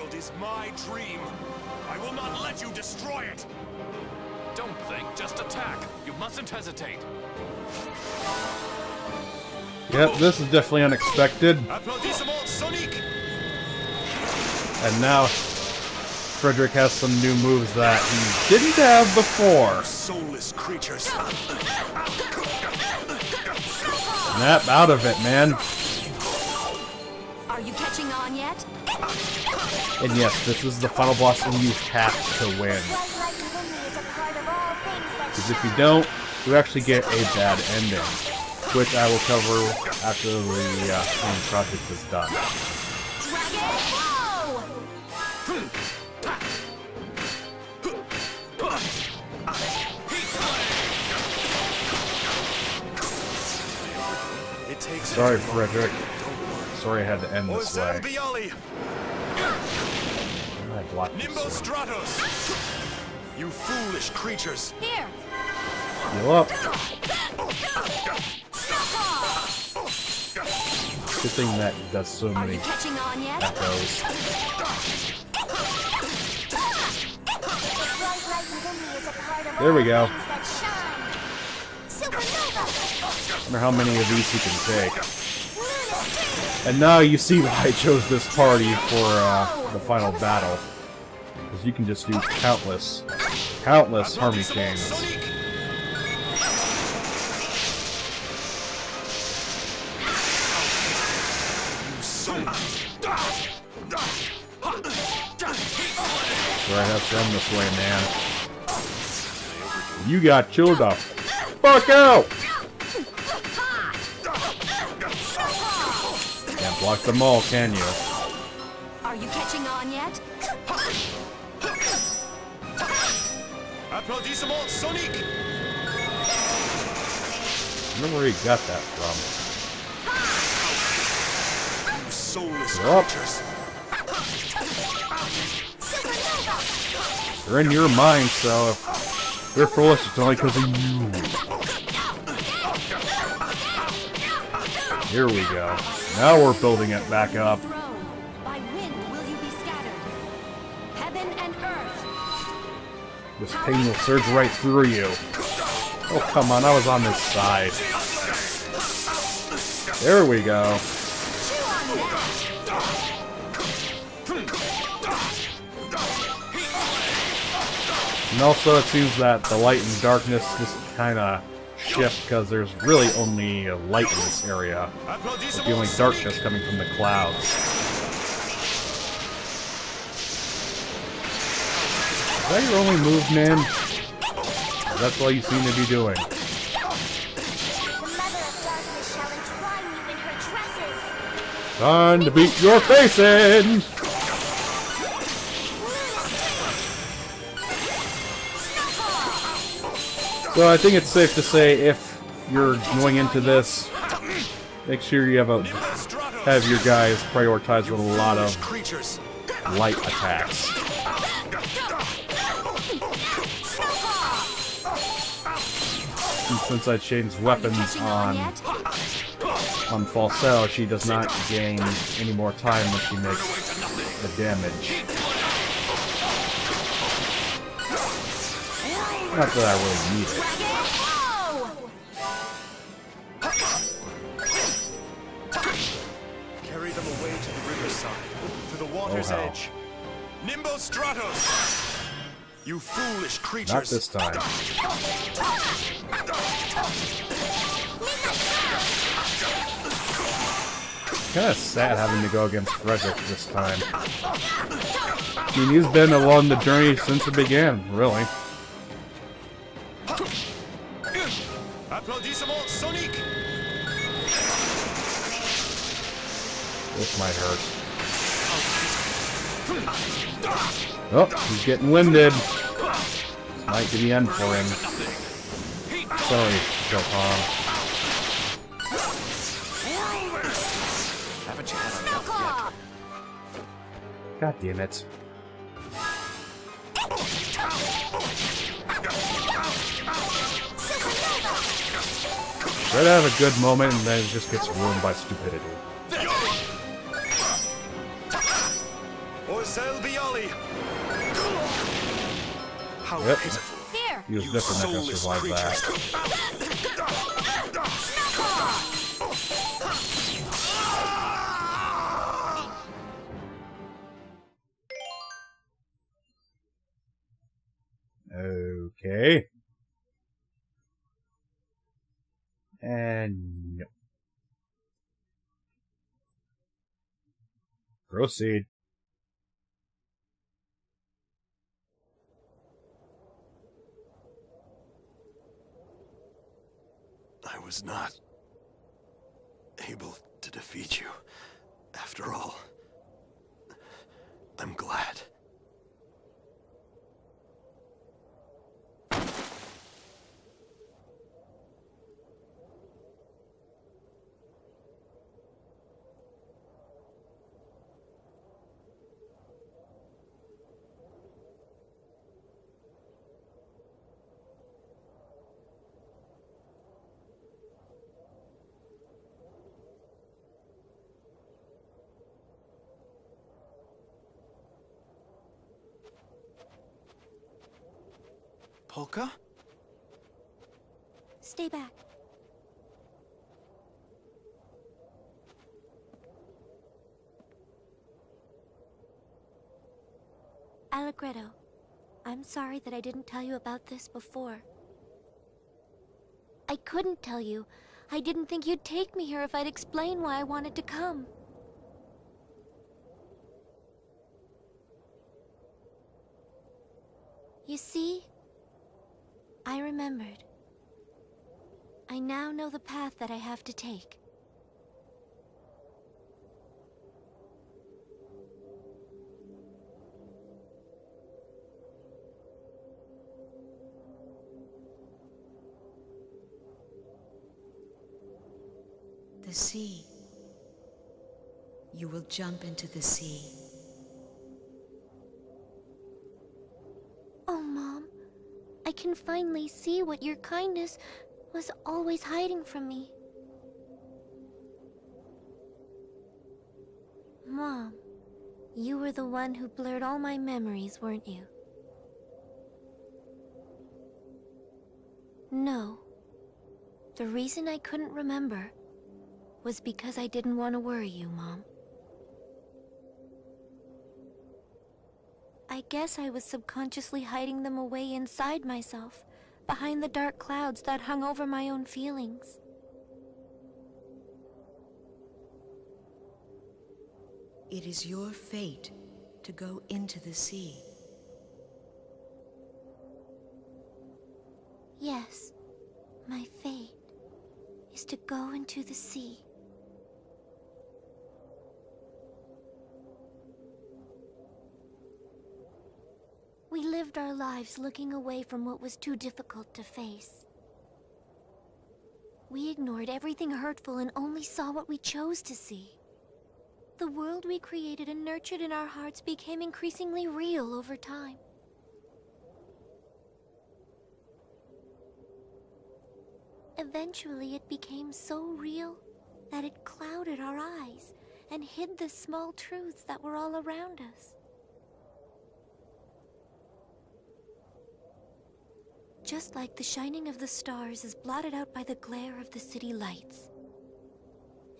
world is my dream. I will not let you destroy it. Don't think, just attack. You mustn't hesitate. Yep, this is definitely unexpected. Applaudissements, Sonic! And now, Frederick has some new moves that he didn't have before. Soulless creatures. Snap out of it, man. Are you catching on yet? And yes, this is the final boss and you have to win. Because if you don't, you actually get a bad ending. Which I will cover after the main project is done. Sorry, Frederick. Sorry I had to end this way. I blocked this way. You foolish creatures. Here. Heal up. Good thing that does so many echoes. There we go. Wonder how many of these he can take. And now you see why I chose this party for the final battle. Because you can just do countless harmony chains. Sure, I have to run this way, man. You got chilled up. Fuck out! Can't block them all, can you? Are you catching on yet? Applaudissements, Sonic! I wonder where he got that from. You soulless Up. creatures. They're in your mind, so if they're foolish, it's only because of you. Here we go. Now we're building it back up. By wind will you be scattered. Heaven and earth. This pain will surge right through you. Oh, come on, I was on this side. There we go. And also, it seems that the light and darkness just kind of shift because there's really only light in this area, with the only darkness coming from the clouds. Is that your only move, man? That's all you seem to be doing. Time to beat your face in! So I think it's safe to say if you're going into this, make sure you have your guys prioritized with a lot of light attacks. And since I changed weapons on Falsetto, she does not gain any more time when she makes the damage. Not that I really need it. Carry them away to the riverside, to the water's edge. Nimbo Stratos! You foolish creatures! Not this time. Kinda sad having to go against Frederick this time. I mean, he's been along the journey since it began, really. Applaudissements, Sonic! This might hurt. Oh, he's getting winded. This might be the end for him. Sorry, Chopin. Haven't you had enough yet? God damn it. Try to have a good moment and then it just gets ruined by stupidity. or Zelbioli. How Yep. pitiful. Here! He was You definitely not gonna soulless survive that. Okay. And no. Proceed. I was not able to defeat you. After all, I'm glad. Polka? Stay back. Allegretto, I'm sorry that I didn't tell you about this before. I couldn't tell you. I didn't think you'd take me here if I'd explain why I wanted to come. You see? I remembered. I now know the path that I have to take. The sea. You will jump into the sea. Oh, Mom. I can finally see what your kindness was always hiding from me. Mom, you were the one who blurred all my memories, weren't you? No. The reason I couldn't remember was because I didn't want to worry you, Mom. I guess I was subconsciously hiding them away inside myself, behind the dark clouds that hung over my own feelings. It is your fate to go into the sea. Yes, my fate is to go into the sea. We lived our lives looking away from what was too difficult to face. We ignored everything hurtful and only saw what we chose to see. The world we created and nurtured in our hearts became increasingly real over time. Eventually, it became so real that it clouded our eyes and hid the small truths that were all around us. Just like the shining of the stars is blotted out by the glare of the city lights.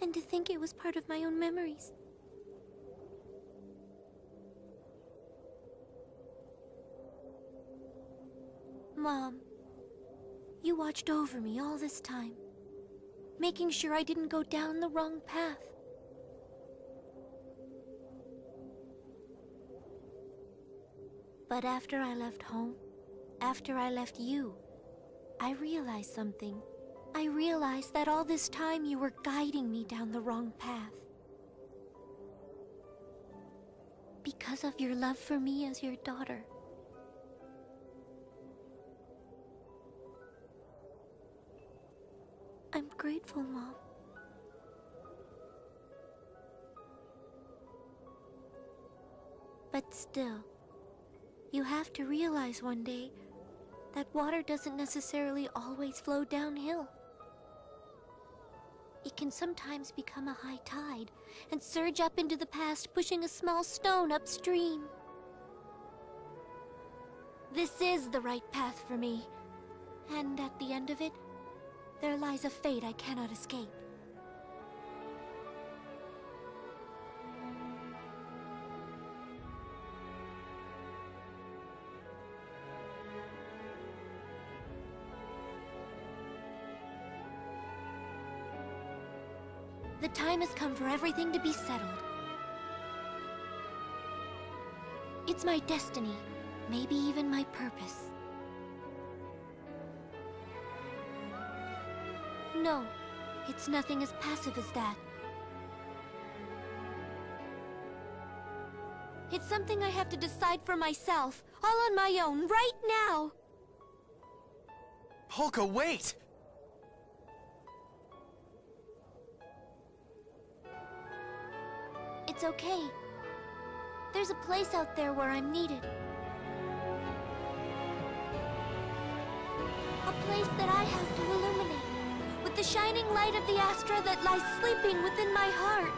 And to think it was part of my own memories. Mom, you watched over me all this time, making sure I didn't go down the wrong path. But after I left home, after I left you, I realized something. I realized that all this time you were guiding me down the wrong path. Because of your love for me as your daughter. I'm grateful, Mom. But still, you have to realize one day that water doesn't necessarily always flow downhill. It can sometimes become a high tide and surge up into the past, pushing a small stone upstream. This is the right path for me, and at the end of it, there lies a fate I cannot escape. The time has come for everything to be settled. It's my destiny, maybe even my purpose. No, it's nothing as passive as that. It's something I have to decide for myself, all on my own, right now! Polka, wait! It's okay. There's a place out there where I'm needed. A place that I have to illuminate, with the shining light of the Astra that lies sleeping within my heart.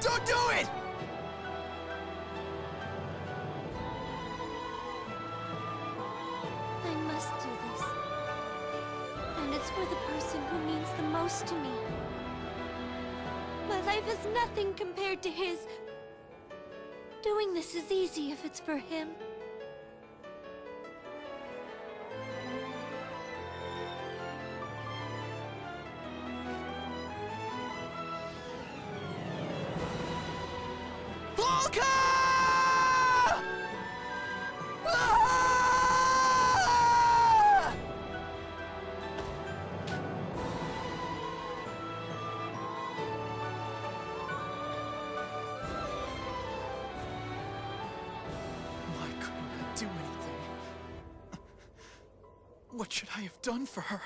Don't do it! I must do this. And it's for the person who means the most to me. My life is nothing compared to his. Doing this is easy if it's for him. Polka! Ah! Why couldn't I do anything? What should I have done for her?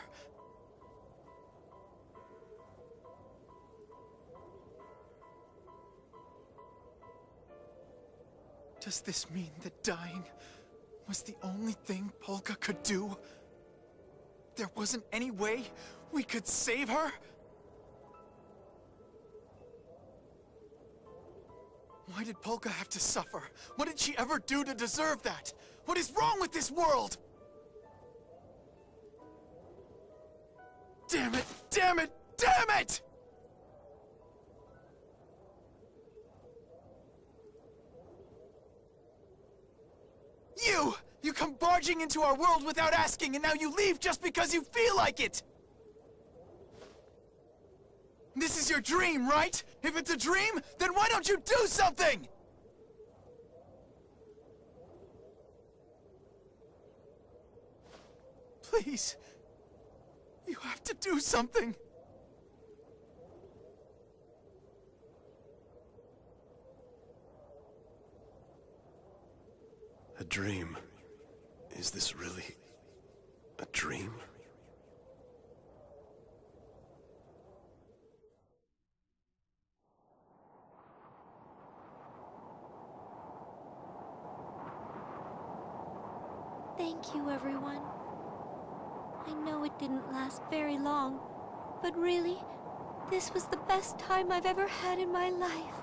Does this mean that dying was the only thing Polka could do? There wasn't any way we could save her? Why did Polka have to suffer? What did she ever do to deserve that? What is wrong with this world? Damn it! Damn it! Damn it! You come barging into our world without asking, and now you leave just because you feel like it! This is your dream, right? If it's a dream, then why don't you do something? Please. You have to do something. A dream. Is this really a dream? Thank you, everyone. I know it didn't last very long, but really, this was the best time I've ever had in my life.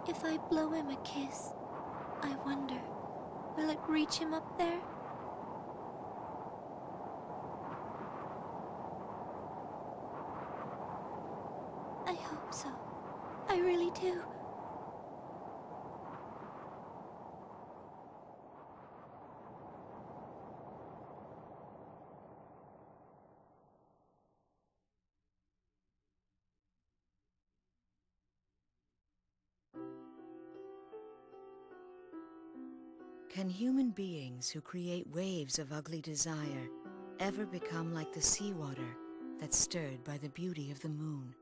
If I blow him a kiss, I wonder, will it reach him up there? I hope so. I really do. Can human beings who create waves of ugly desire ever become like the seawater that's stirred by the beauty of the moon?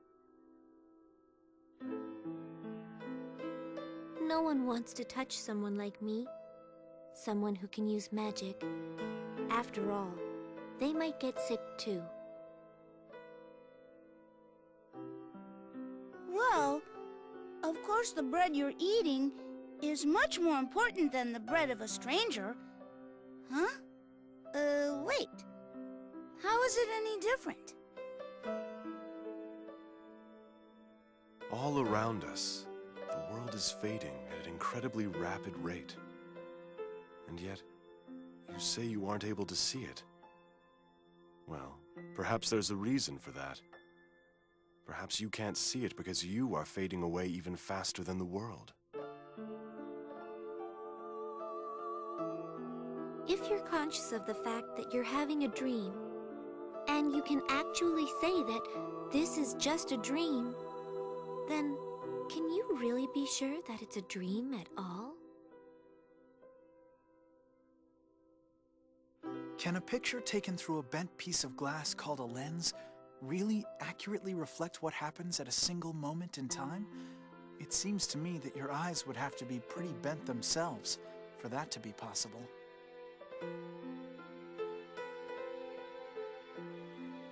No one wants to touch someone like me. Someone who can use magic. After all, they might get sick too. Well, of course the bread you're eating is much more important than the bread of a stranger. Huh? Wait. How is it any different? All around us, the world is fading at an incredibly rapid rate. And yet, you say you aren't able to see it. Well, perhaps there's a reason for that. Perhaps you can't see it because you are fading away even faster than the world. If you're conscious of the fact that you're having a dream, and you can actually say that this is just a dream, then can you really be sure that it's a dream at all? Can a picture taken through a bent piece of glass called a lens really accurately reflect what happens at a single moment in time? It seems to me that your eyes would have to be pretty bent themselves for that to be possible.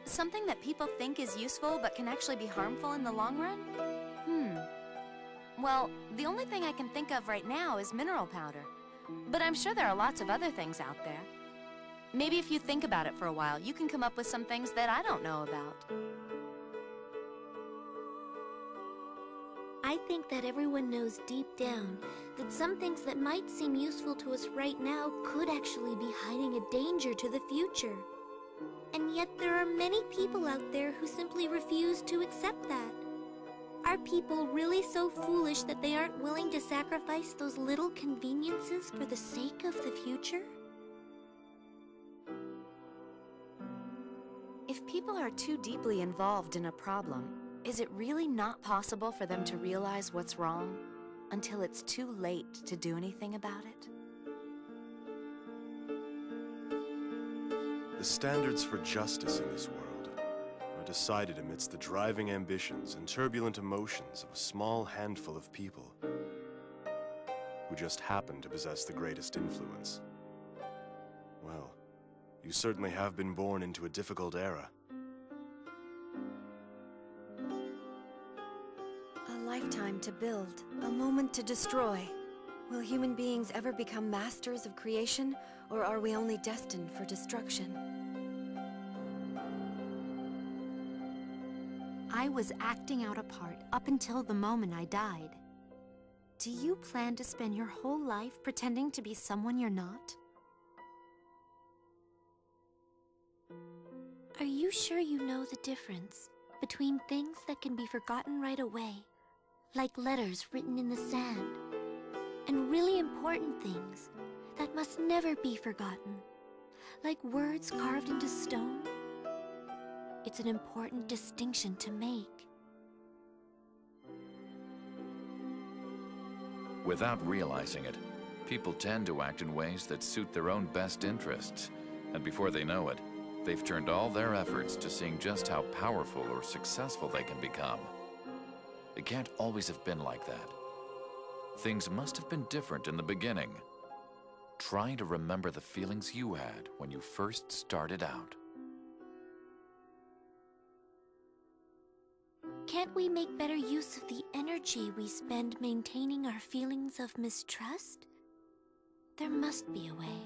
Something that people think is useful but can actually be harmful in the long run? Well, the only thing I can think of right now is mineral powder. But I'm sure there are lots of other things out there. Maybe if you think about it for a while, you can come up with some things that I don't know about. I think that everyone knows deep down that some things that might seem useful to us right now could actually be hiding a danger to the future. And yet there are many people out there who simply refuse to accept that. Are people really so foolish that they aren't willing to sacrifice those little conveniences for the sake of the future? If people are too deeply involved in a problem, is it really not possible for them to realize what's wrong until it's too late to do anything about it? The standards for justice in this world are decided amidst the driving ambitions and turbulent emotions of a small handful of people who just happen to possess the greatest influence. Well, you certainly have been born into a difficult era. A lifetime to build, a moment to destroy. Will human beings ever become masters of creation, or are we only destined for destruction? I was acting out a part up until the moment I died. Do you plan to spend your whole life pretending to be someone you're not? Are you sure you know the difference between things that can be forgotten right away, like letters written in the sand, and really important things that must never be forgotten, like words carved into stone? It's an important distinction to make. Without realizing it, people tend to act in ways that suit their own best interests, and before they know it, they've turned all their efforts to seeing just how powerful or successful they can become. It can't always have been like that. Things must have been different in the beginning. Try to remember the feelings you had when you first started out. Can't we make better use of the energy we spend maintaining our feelings of mistrust? There must be a way.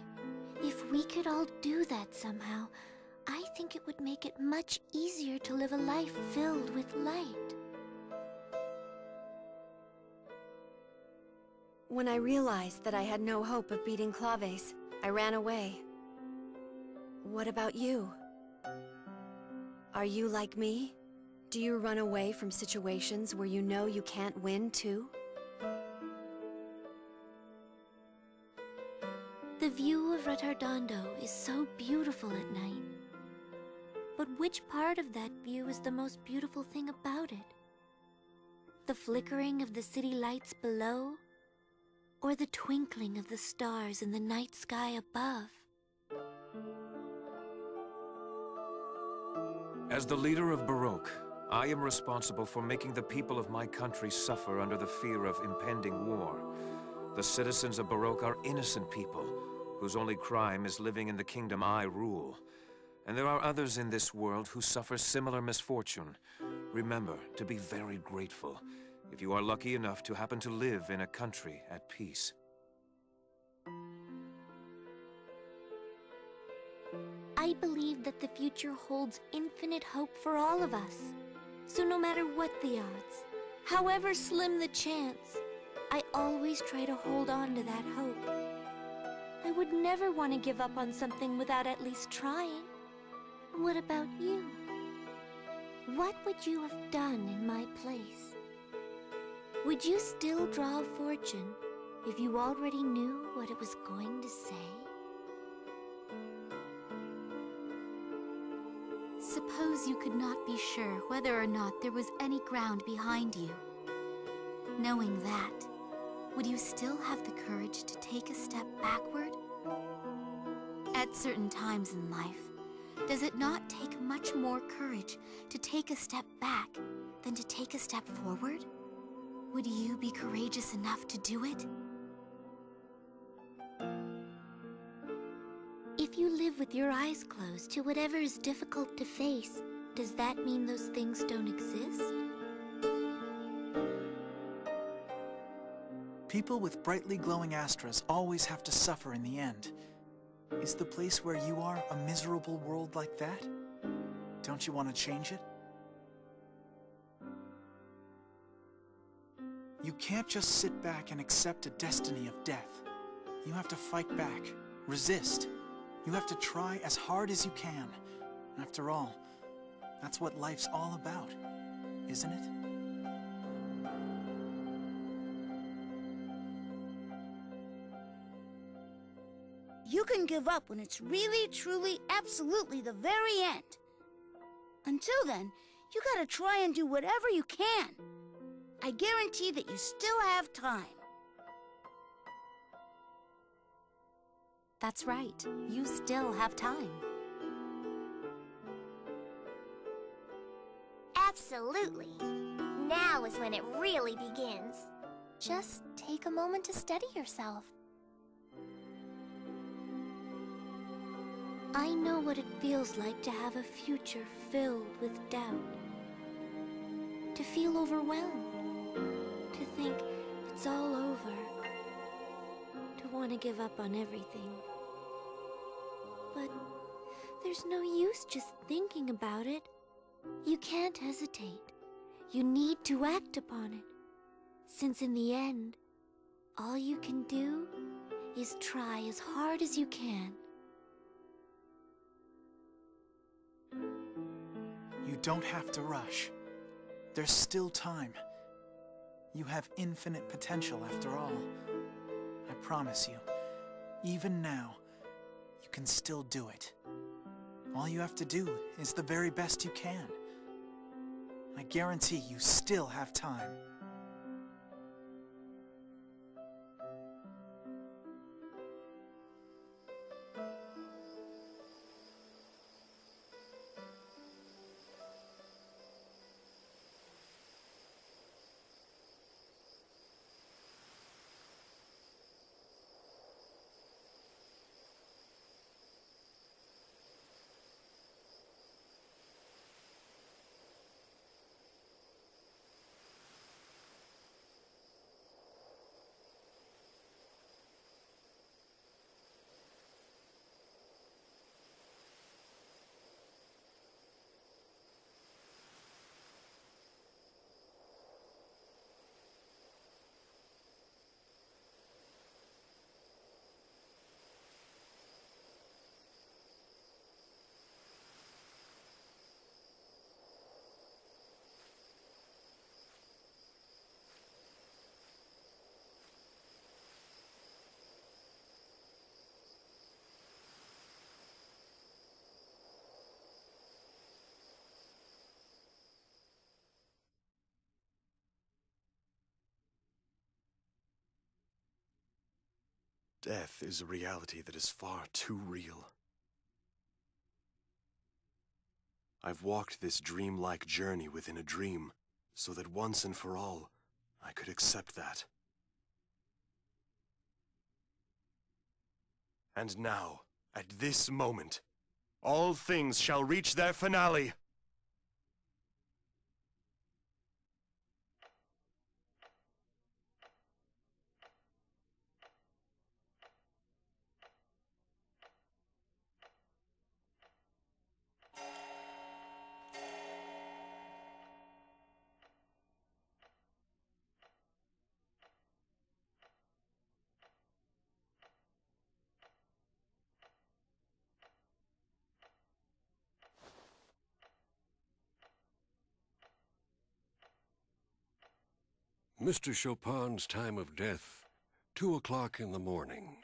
If we could all do that somehow, I think it would make it much easier to live a life filled with light. When I realized that I had no hope of beating Claves, I ran away. What about you? Are you like me? Do you run away from situations where you know you can't win too? The view of Retardando is so beautiful at night. But which part of that view is the most beautiful thing about it? The flickering of the city lights below? Or the twinkling of the stars in the night sky above? As the leader of Baroque, I am responsible for making the people of my country suffer under the fear of impending war. The citizens of Baroque are innocent people, whose only crime is living in the kingdom I rule. And there are others in this world who suffer similar misfortune. Remember to be very grateful if you are lucky enough to happen to live in a country at peace. I believe that the future holds infinite hope for all of us. So no matter what the odds, however slim the chance, I always try to hold on to that hope. I would never want to give up on something without at least trying. What about you? What would you have done in my place? Would you still draw a fortune if you already knew what it was going to say? Suppose you could not be sure whether or not there was any ground behind you. Knowing that, would you still have the courage to take a step backward? At certain times in life, does it not take much more courage to take a step back than to take a step forward? Would you be courageous enough to do it? If you live with your eyes closed to whatever is difficult to face, does that mean those things don't exist? People with brightly glowing astras always have to suffer in the end. Is the place where you are a miserable world like that? Don't you want to change it? You can't just sit back and accept a destiny of death. You have to fight back, resist. You have to try as hard as you can. After all, that's what life's all about, isn't it? You can give up when it's really, truly, absolutely the very end. Until then, you gotta try and do whatever you can. I guarantee that you still have time. That's right. You still have time. Absolutely. Now is when it really begins. Just take a moment to steady yourself. I know what it feels like to have a future filled with doubt. To feel overwhelmed. To think it's all over. To want to give up on everything. But there's no use just thinking about it. You can't hesitate. You need to act upon it. Since in the end, all you can do is try as hard as you can. You don't have to rush. There's still time. You have infinite potential after all. I promise you, even now, you can still do it. All you have to do is the very best you can. I guarantee you still have time. Death is a reality that is far too real. I've walked this dreamlike journey within a dream, so that once and for all, I could accept that. And now, at this moment, all things shall reach their finale. Mr. Chopin's time of death, 2 o'clock in the morning.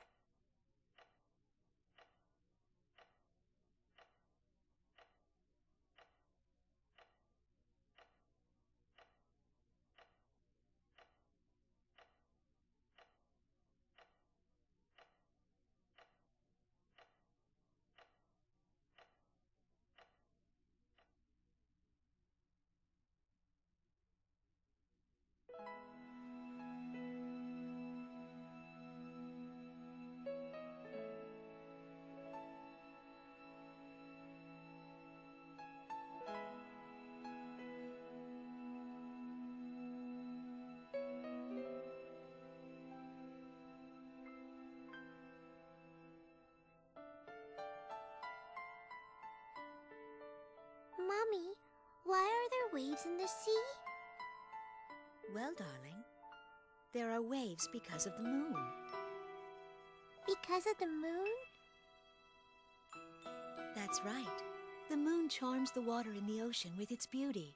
Mommy, why are there waves in the sea? Well, darling, there are waves because of the moon. Because of the moon? That's right. The moon charms the water in the ocean with its beauty.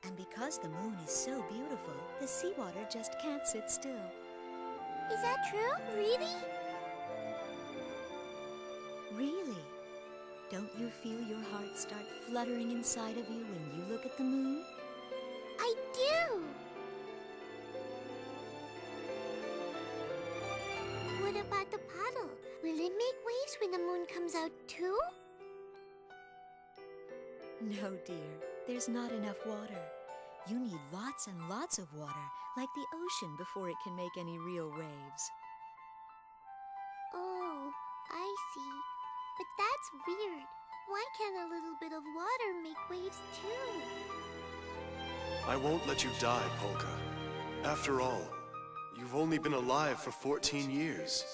And because the moon is so beautiful, the seawater just can't sit still. Is that true? Really? Really? Don't you feel your heart start fluttering inside of you when you look at the moon? I do! What about the puddle? Will it make waves when the moon comes out too? No, dear. There's not enough water. You need lots and lots of water, like the ocean, before it can make any real waves. Oh, I see. But that's weird. Why can't a little bit of water make waves too? I won't let you die, Polka. After all, you've only been alive for 14 years.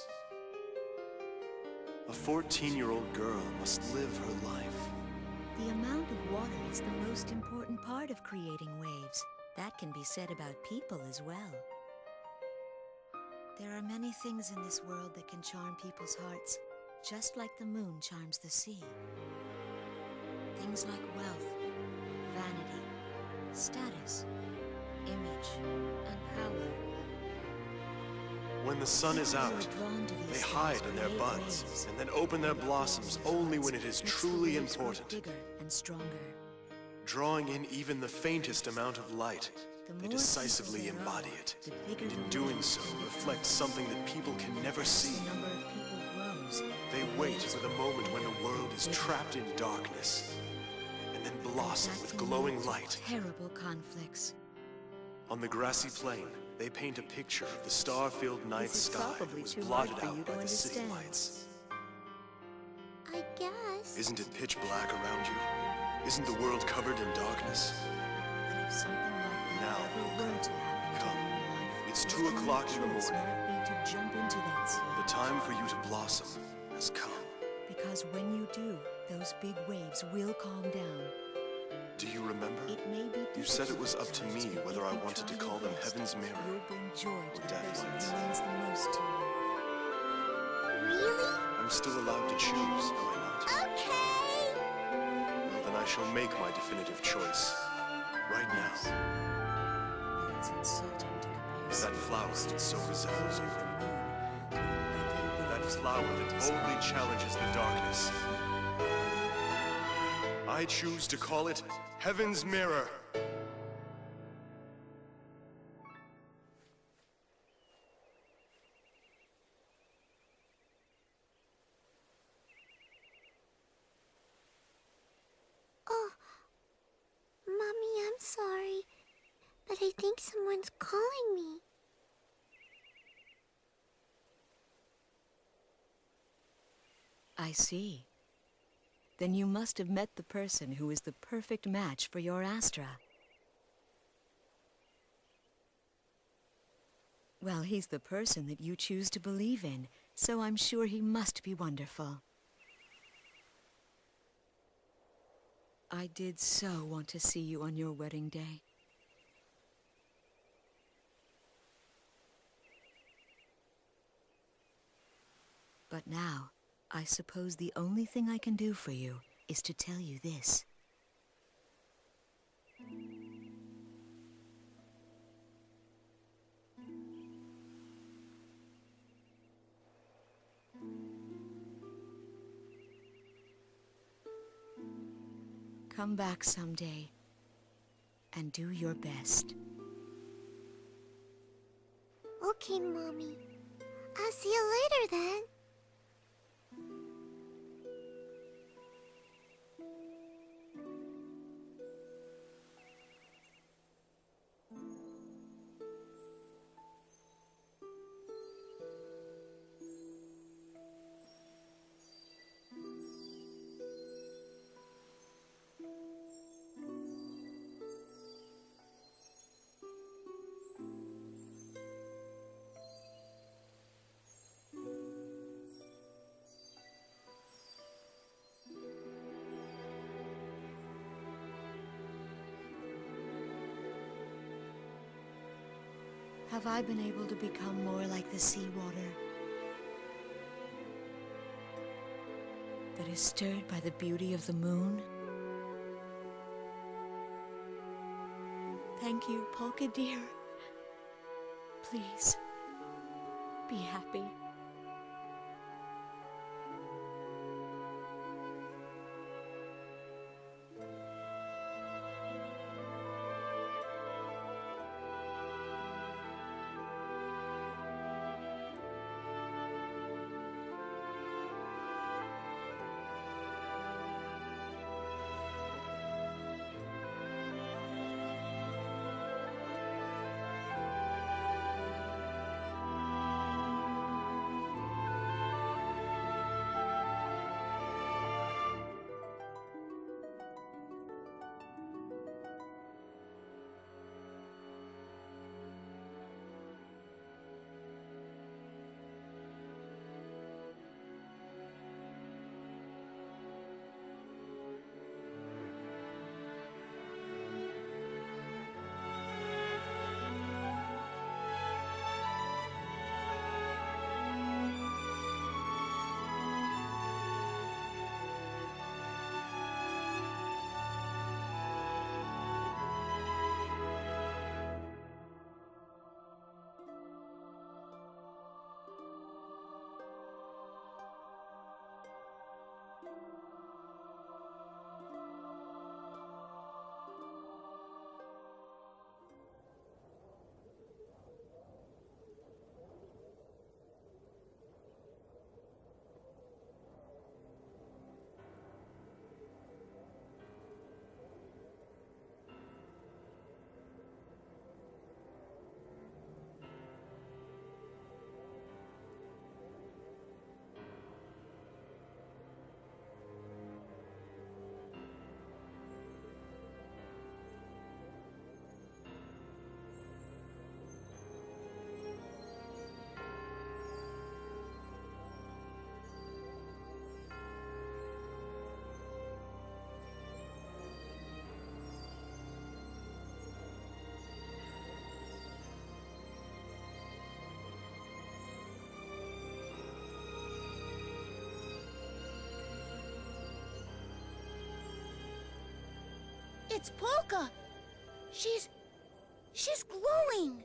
A 14-year-old girl must live her life. The amount of water is the most important part of creating waves. That can be said about people as well. There are many things in this world that can charm people's hearts, just like the moon charms the sea. Things like wealth, vanity, status, image, and power. When the sun is out, they hide in their buds and then open their blossoms only when it is truly important. Bigger and stronger. Drawing in even the faintest amount of light, they decisively embody it. And in doing so, reflect something that people can never see. The number of people grows. They wait for the moment when the world is trapped in darkness, and then blossom with glowing light. Terrible conflicts. On the grassy plain, they paint a picture of the star-filled night sky that was blotted out by the city lights. I guess. Isn't it pitch black around you? Isn't the world covered in darkness? But if something like that Now, ever were to happen come. to your life, It's 2 o'clock in the choice morning. might be to jump into that sea. The time for you to blossom has come. Because when you do, those big waves will calm down. Do you remember? It may be You said it was up to difficult, me but whether if I you wanted to try call your them best, Heaven's Mirror you'll bring joy to the Death person Lights. who means the most to you. Really? I'm still allowed to choose, am I not? Okay! Well, then I shall make my definitive choice. Right now. But it's insulting to compare That flower that so resembles you. the moon. That flower that boldly challenges the darkness. I choose to call it Heaven's Mirror. Oh, Mommy, I'm sorry, but I think someone's calling me. I see. Then you must have met the person who is the perfect match for your Astra. Well, he's the person that you choose to believe in, so I'm sure he must be wonderful. I did so want to see you on your wedding day. But now, I suppose the only thing I can do for you is to tell you this. Come back someday and do your best. Okay, Mommy. I'll see you later then. Have I been able to become more like the seawater that is stirred by the beauty of the moon? Thank you, Polka dear. Please, be happy. It's Polka! She's glowing!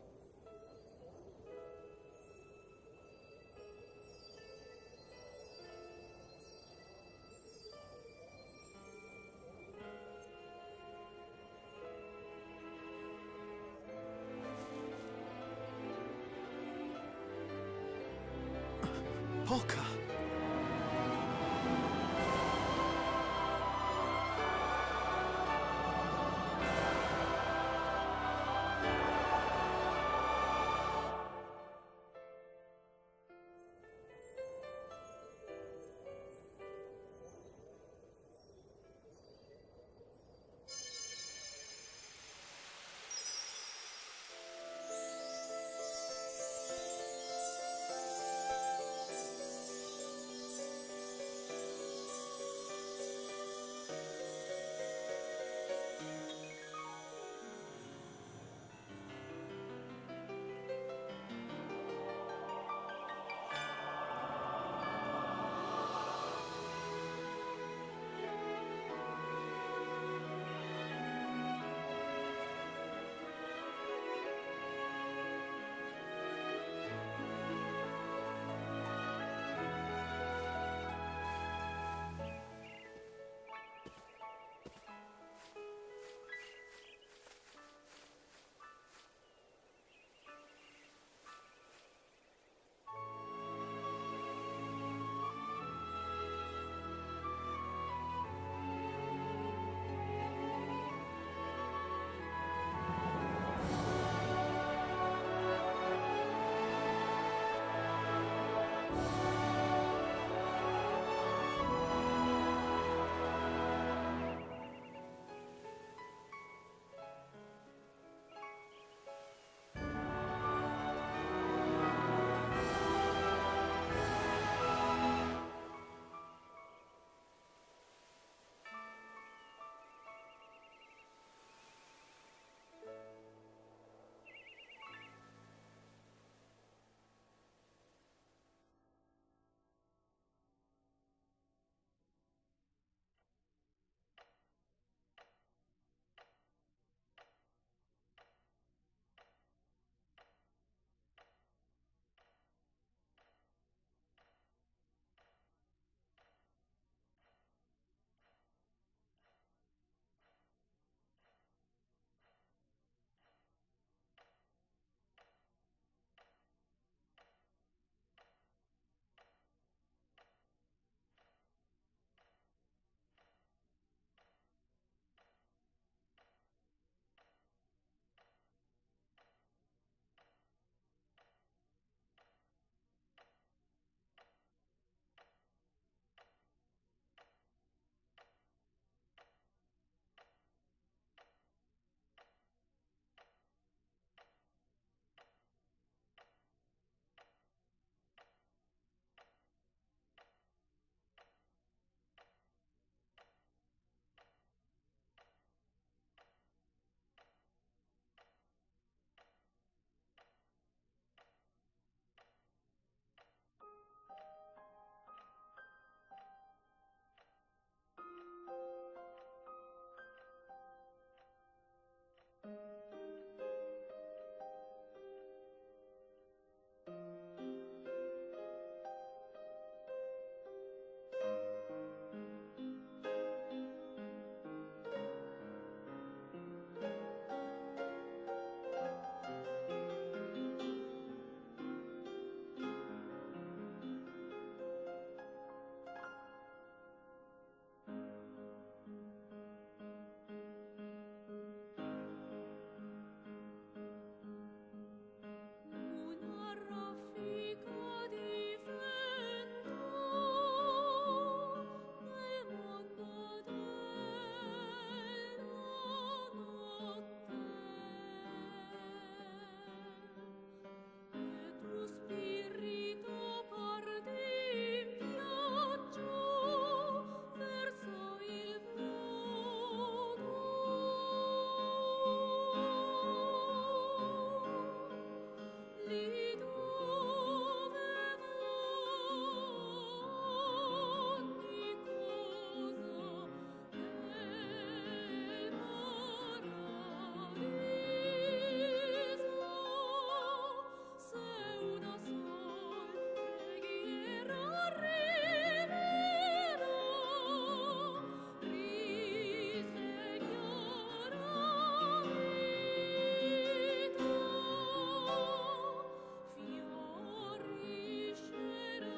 Polka!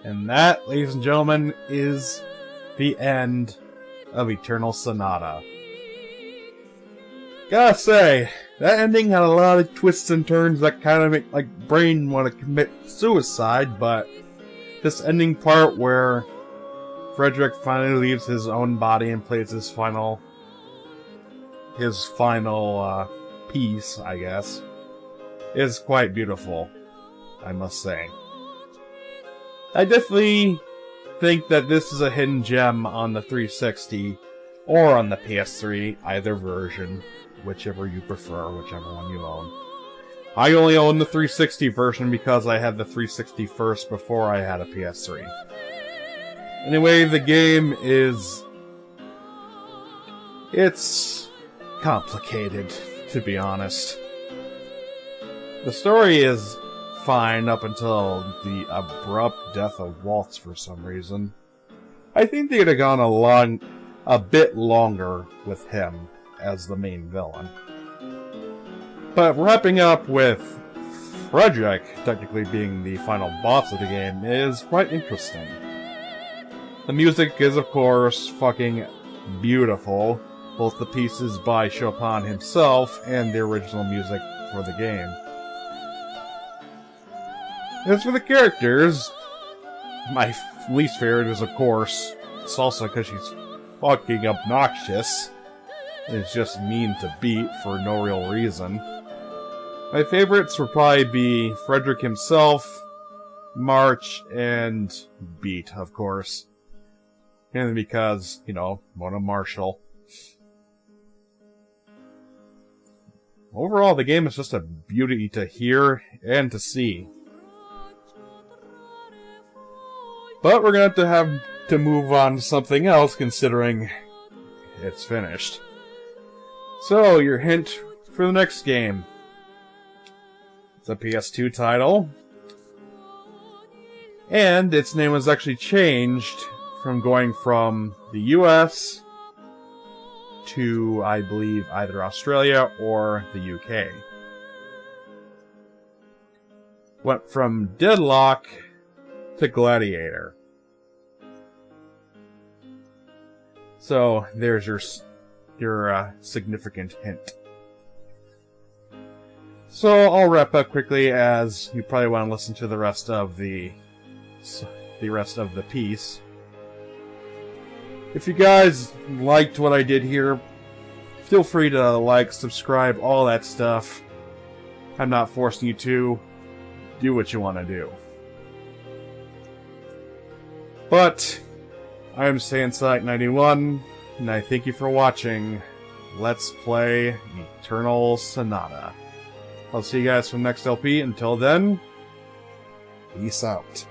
And that, ladies and gentlemen, is the end of Eternal Sonata. Gotta say, that ending had a lot of twists and turns that kind of make my brain want to commit suicide, but this ending part where Frederick finally leaves his own body and plays his final piece, I guess, is quite beautiful, I must say. I definitely think that this is a hidden gem on the 360 or on the PS3, either version, whichever you prefer, whichever one you own. I only own the 360 version because I had the 360 first before I had a PS3. Anyway, the game is... it's complicated, to be honest. The story is fine up until the abrupt death of Waltz for some reason. I think they could have gone a bit longer with him as the main villain. But wrapping up with Frederick technically being the final boss of the game is quite interesting. The music is, of course, fucking beautiful. Both the pieces by Chopin himself and the original music for the game. As for the characters, my least favorite is, of course, Salsa, because she's fucking obnoxious. It's just mean to beat for no real reason. My favorites would probably be Frederick himself, March, and Beat, of course. And because, you know, Mona Marshall. Overall, the game is just a beauty to hear and to see. But we're going to have to move on to something else, considering it's finished. So, your hint for the next game. It's a PS2 title. And its name was actually changed from going from the US to, I believe, either Australia or the UK. Went from Deadlock to Gladiator. So, there's your significant hint. So, I'll wrap up quickly, as you probably want to listen to the rest of the piece. If you guys liked what I did here, feel free to like, subscribe, all that stuff. I'm not forcing you to. Do what you want to do. But, I'm Saiyan91, and I thank you for watching Let's Play Eternal Sonata. I'll see you guys from next LP. Until then, peace out.